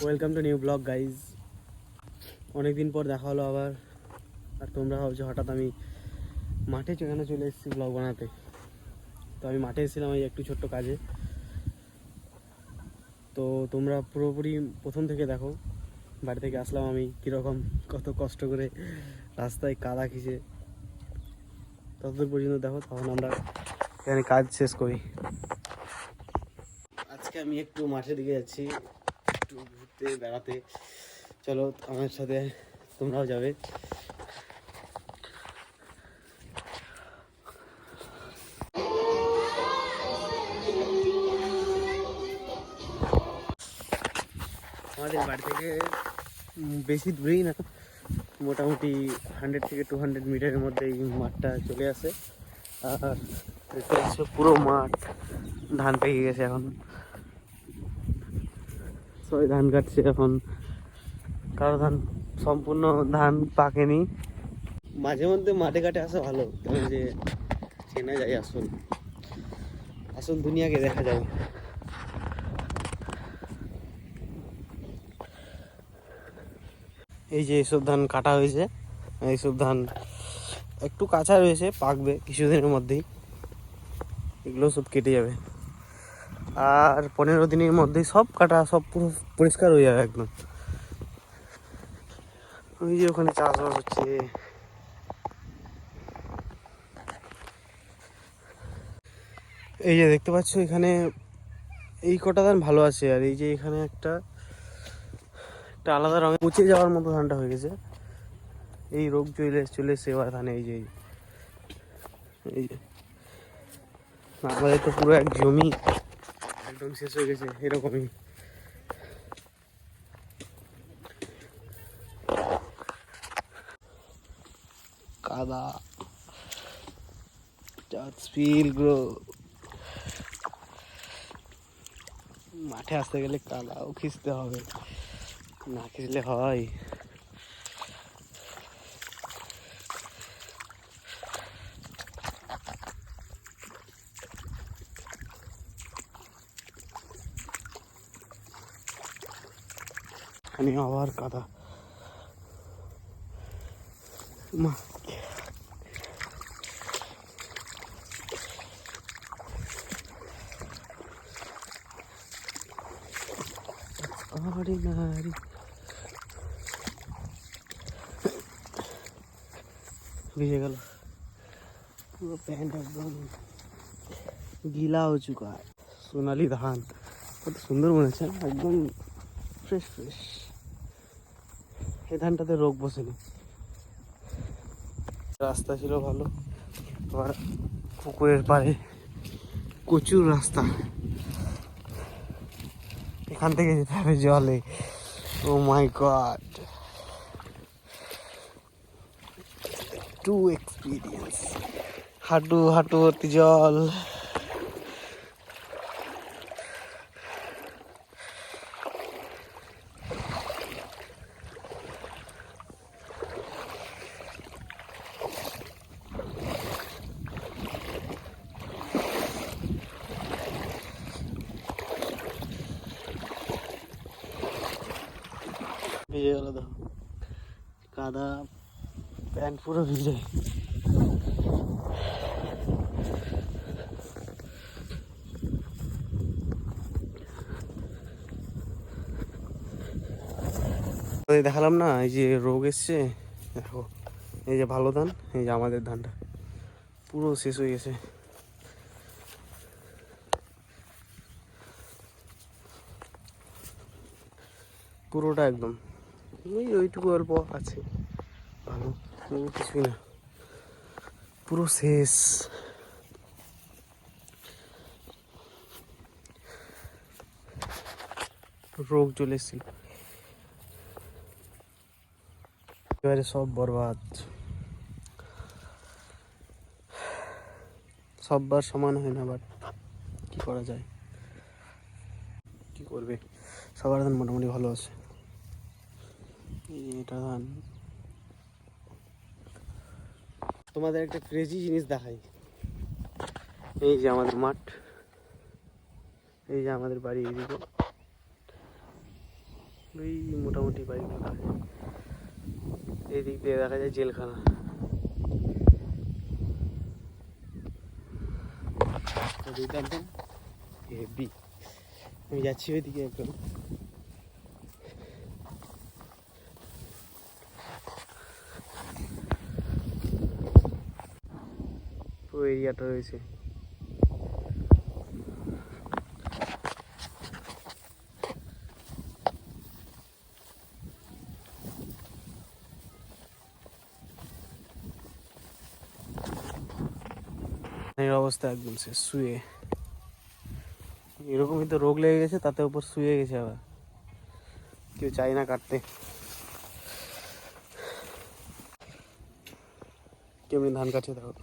Welcome to new blog guys. অনেকদিন পর দেখা হলো আবার। আর তোমরা ভাবছো হঠাৎ আমি মাঠে কেন চলে এসেছি ব্লগ বানাতে। তো আমি মাঠে এসেছিলাম এই একটু ছোট্ট কাজে। তো তোমরা পুরোপুরি প্রথম থেকে দেখো, বাড়ি থেকে আসলাম আমি কীরকম কত কষ্ট করে রাস্তায় কাদা খিচে, ততদূর পর্যন্ত দেখো, তখন আমরা এখানে কাজ শেষ করি। আজকে আমি একটু মাঠের দিকে যাচ্ছি, একটু ঘুরতে বেড়াতে। চলো আমার সাথে, তোমরাও যাবে। আমাদের বাড়ি থেকে বেশি দূরেই না, মোটামুটি 100 থেকে 200 মিটারের মধ্যে এই মাঠটা চলে আসে। আর এটা হচ্ছে পুরো মাঠ, ধান পেকে গেছে এখন, সবাই ধান কাটছে এখন। কারো ধান সম্পূর্ণ ধান পাকেনি। মাঝে মধ্যে মাঠে ঘাটে আসা ভালো, কারণ যে চেনা যায় আসল আসল দুনিয়াকে দেখা যায়। এই যে এইসব ধান কাটা হয়েছে, এইসব ধান একটু কাঁচা রয়েছে, পাকবে কিছুদিনের মধ্যেই, এগুলো সব কেটে যাবে। আর 15 দিনের মধ্যেই সব কাটা, সব পুরো পরিষ্কার হয়ে যাবে একদম। ওই যে ওখানে চাষবাস হচ্ছে, এই যে দেখতে পাচ্ছ এখানে এই কটা ধান ভালো আছে। আর এই যে এখানে একটা আলাদা রঙে পচে যাওয়ার মতো ধানটা হয়ে গেছে। এই রোগ চলে এসছে এবার ধানে। এই যে আমাদের তো পুরো এক জমি একদম শেষ হয়ে গেছে এরকমই। কাদা স্পিল গ্রো, মাঠে আসতে গেলে কাদাও খিঁচতে হবে, না খিঁচলে হয়। এখানে আবার কাদা, মা অর্ডিনারি। ভিজে গেল পুরো প্যান্ট, একদম গিলা हो चुका है। সোনালি ধান কত সুন্দর মনে হচ্ছে, একদম ফ্রেশ ফ্রেশ। এই ধানটাতে রোগ বসেনি। রাস্তা ছিল ভালো, আবার পুকুরের পাড়ে প্রচুর রাস্তা, এখান থেকে যেতে হবে জলে। ও মাই গড, টু এক্সপিরিয়েন্স। হাঁটু হাঁটু ভর্তি জল। ভিজে গেল, দেখো কাদা, প্যান্ট পুরো ভিজে। দেখালাম না এই যে রোগ এসছে, দেখো এই যে ভালো ধান, এই যে আমাদের ধানটা পুরো শেষ হয়ে গেছে। পুরোটা একদম, ওইটুকু অল্প আছে ভালো, কিছুই না, পুরো শেষ। রোগ চলে এসেছিল, এবারে সব বরবাদ। সববার সমান হয় না, বাট কি করা যায়, কি করবে, সবার ধান মোটামুটি ভালো আছে। এটা ধান, তোমাদের একটা ক্রেজি জিনিস দেখাই। এই যে আমাদের মাঠ, এই যে আমাদের বাড়ি, এইদিকে ওই মোটামুটি বাড়িগুলো দেখা যায়, এই দিক দিয়ে দেখা যায় জেলখানা। হেভি, আমি যাচ্ছি ওইদিকে একদম। পুরো এরিয়াটা রয়েছে। এই অবস্থা একদম শেষ, শুয়ে এরকমই তো রোগ লেগে গেছে, তাতে উপর শুয়ে গেছে আবার, কেউ চাই না কাটতে। কেমনি ধান কাটছে দেখো।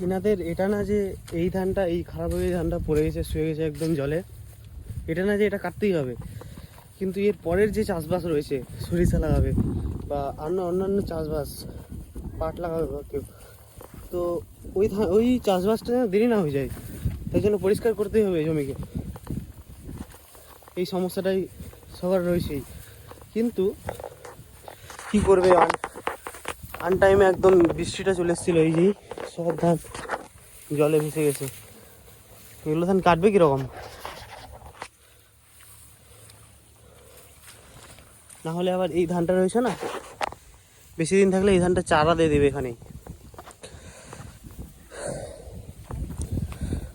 এনাদের এটা না যে এই ধানটা, এই খারাপ হয়ে ধানটা পড়ে গেছে, শুয়ে গেছে একদম জলে, এটা না যে এটা কাটতেই হবে, কিন্তু এর পরের যে চাষবাস রয়েছে, সরিষা লাগাবে বা অন্যান্য চাষবাস, পাট লাগাবে বা কেউ, তো ওই চাষবাসটা যেন দেরি না হয়ে যায়, তাই জন্য পরিষ্কার করতেই হবে জমিকে। এই সমস্যাটাই সবার রয়েছেই, কিন্তু কী করবে, আনটাইমে একদম বৃষ্টিটা চলে এসেছিলো, এই যে সব ধান জলে ভেসে গেছে। এগুলো ধান কাটবে কীরকম? না হলে আবার এই ধানটা রয়েছে না, বেশি দিন থাকলে এই ধানটা চারা দিয়ে দেবে এখানে।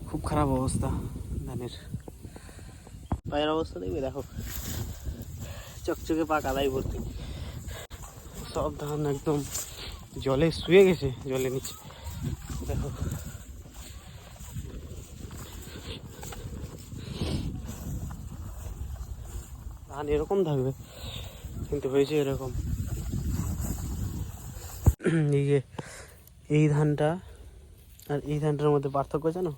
খুব খারাপ অবস্থা ধানের। পায়ের অবস্থা দেখবে, দেখো চকচকে পা কাদাই ভর্তি, সব ধান একদম জলে শুয়ে গেছে, জলের নিচে দেখো। ধান এরকম থাকবে, কিন্তু হয়েছে এরকম। এই যে এই ধানটা আর এই ধানটার মধ্যে পার্থক্য জানো?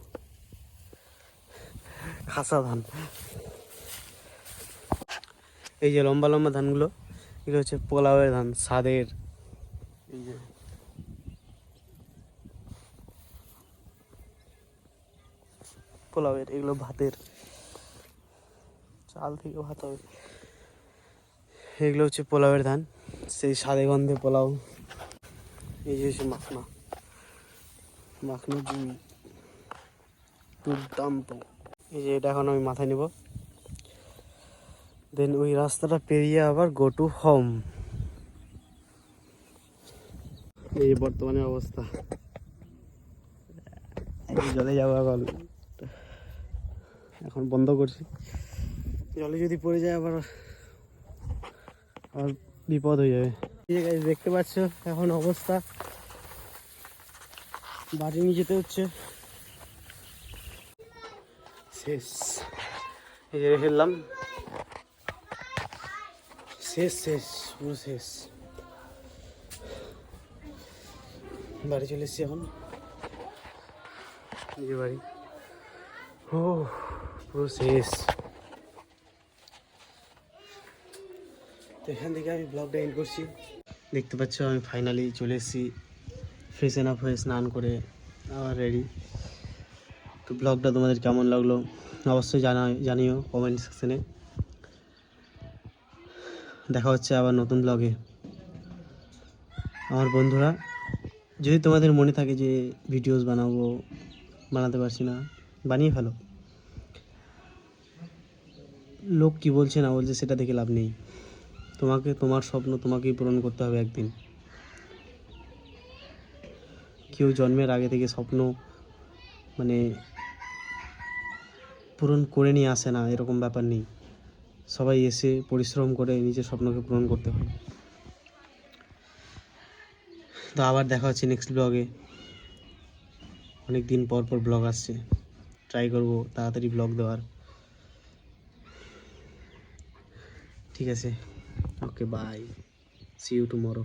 খাসা ধান। এই যে লম্বা লম্বা ধানগুলো, এগুলো হচ্ছে পোলাওয়ের ধান, স্বাদের। এই যে পোলাওয়ের, এগুলো ভাতের, চাল থেকে ভাত হবে। এগুলো হচ্ছে পোলাওয়ের ধান, সেই স্বাদে গন্ধে পোলাও। এই যে হচ্ছে মাখনা, মাখনা জুই, দুর্দান্ত। এই যে এটা এখন আমি মাথায় নেব, দেন ওই রাস্তাটা পেরিয়ে আবার গো টু হোম। এই বর্তমানে অবস্থা, জলে যাবো এখন বন্ধ করছি, জলে যদি পড়ে যায় আবার বিপদ হয়ে যাবে। ঠিক আছে, দেখতে পাচ্ছ এখন অবস্থা, বাড়ি নিয়ে যেতে হচ্ছে, শেষ। এই যে ফেললাম, শেষ শেষ পুরো শেষ। বাড়ি চলে এসছি এখন, এই যে বাড়ি। ও পুরো শেষ। তো এখান থেকে আমি ব্লগটা এন্ড করছি। দেখতে পাচ্ছ আমি ফাইনালি চলে এসেছি, ফ্রেশ আপ হয়ে স্নান করে আবার রেডি। তো ব্লগটা তোমাদের কেমন লাগলো অবশ্যই জানিও কমেন্ট সেকশনে। দেখা হচ্ছে আবার নতুন ব্লগে। আমার বন্ধুরা, যদি তোমাদের মনে থাকে যে ভিডিওস বানাতে পারছি না, বানিয়ে ফেলো। লোক কি বলছে না বলছে সেটা দেখে লাভ নেই, তোমার স্বপ্ন তোমাকেই পূরণ করতে হবে একদিন। কেউ জন্মের আগে থেকে স্বপ্ন মানে পূরণ করে নিয়ে আসে না, এরকম ব্যাপার নেই। সবাই এসে পরিশ্রম করে নিজের স্বপ্নকে পূরণ করতে হয়। তো আবার দেখা হচ্ছে নেক্সট ব্লগে। অনেক দিন পর ব্লগ আসছে, ট্রাই করব তাড়াতাড়ি ব্লগ দেওয়ার। ঠিক আছে, okay bye, see you tomorrow.